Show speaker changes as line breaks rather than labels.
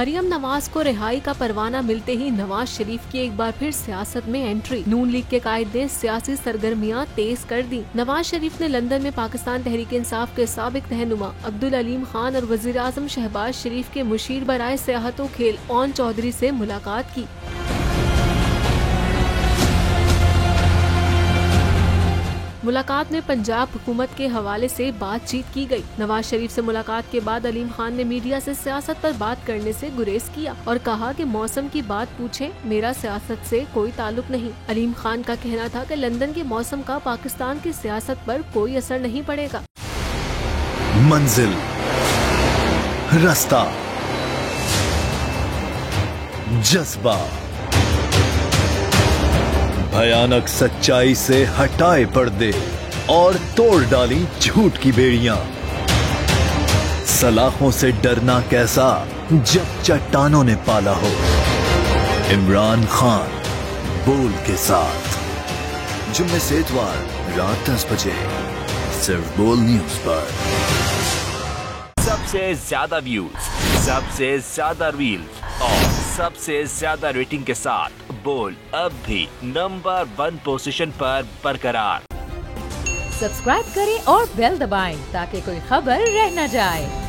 मरियम नवाज को रिहाई का परवाना मिलते ही नवाज शरीफ की एक बार फिर सियासत में एंट्री। नून लीग के कायद ने सियासी सरगर्मियां तेज कर दी। नवाज शरीफ ने लंदन में पाकिस्तान तहरीक इंसाफ के साबिक रहनुमा अब्दुल अलीम खान और वजीर आजम शहबाज शरीफ के मुशीर बराए सियाहत व खेल ओन चौधरी से मुलाकात की। मुलाकात में पंजाब हुकूमत के हवाले से बातचीत की गई। नवाज शरीफ से मुलाकात के बाद अलीम खान ने मीडिया से सियासत पर बात करने से गुरेज किया और कहा कि मौसम की बात पूछें, मेरा सियासत से कोई ताल्लुक नहीं। अलीम खान का कहना था कि लंदन के मौसम का पाकिस्तान की सियासत पर कोई असर नहीं पड़ेगा।
मंजिल, रास्ता, जज्बा, भयानक सच्चाई से हटाए पर्दे और तोड़ डाली झूठ की बेड़ियां। सलाखों से डरना कैसा जब चट्टानों ने पाला हो। इमरान खान बोल के साथ जुम्मे से इतवार रात 10 बजे सिर्फ बोल न्यूज पर।
सबसे ज्यादा व्यूज, सबसे ज्यादा रील्स और सबसे ज्यादा रेटिंग के साथ बोल अब भी नंबर 1 पोजीशन पर बरकरार।
सब्सक्राइब करें और बेल दबाएं ताकि कोई खबर रह न जाए।